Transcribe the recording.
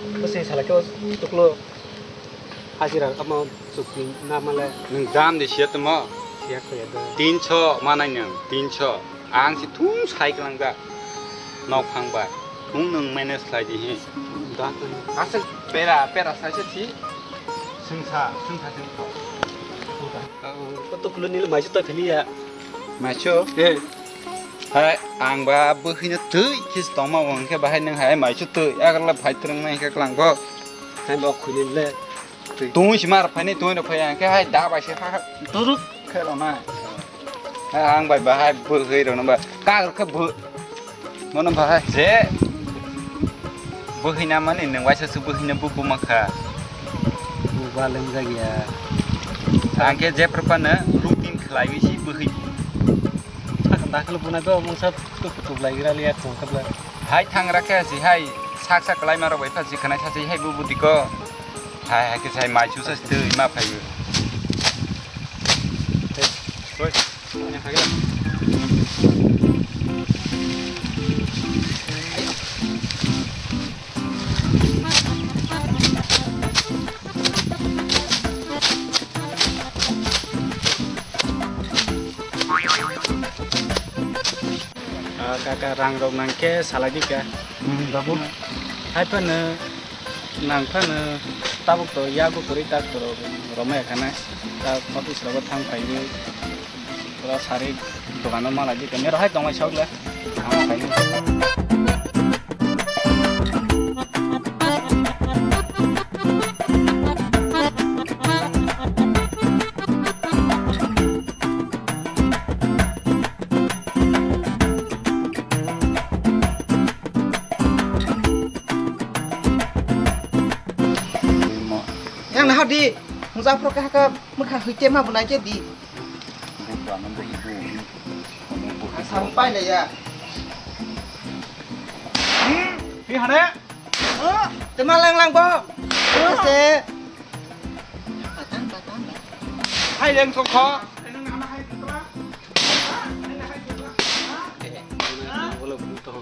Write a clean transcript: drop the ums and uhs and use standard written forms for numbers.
Kasi salaknya tuklo hajiran kamu suki namanya neng dam di siat mo siapa ya? 300 mana neng 300 ang si tung sai kelang da nok phang ba tung neng minus lai di he Dah tu. asal pera sai si sengsa Kau tuklo ni lemah itu tadi ya. macho hai ang ba buhina tui kis toma wong ke bahai neng hai macho tui agar la phai terang nai ke kelang ko Saya mau kunin le. tung si mar phai ni tung no phai ke hai da ba si ha turuk ke lo na ang bai bahai buhi ro na ba ka ke bu mon bahai je buhina mani neng wa su buhina bu maka Balem lagi ya. ang ke je perpana rutin khlai si buhi Dah kalau pun ada omong sab tu betul lagi lihat kau kabel. hai thang rakhe si hai sak sak klai maro bai pha si khana sa si hai bu di ko hai ke sai mai chu sa tu ma phai yu Oi, ini kagak. Kakak rang rong nangke salagi ka. babu Hai pana nang pana tabuk to yago kurita to roma kana ta office rogo thang paibu pura sari dogano mala ji kene hai tong shok la ama paibu yang nah di musa pro ka mukha hite ma bunai ke di sampai le ya pi hane teman lang lang bo se hai leng so kho wala buto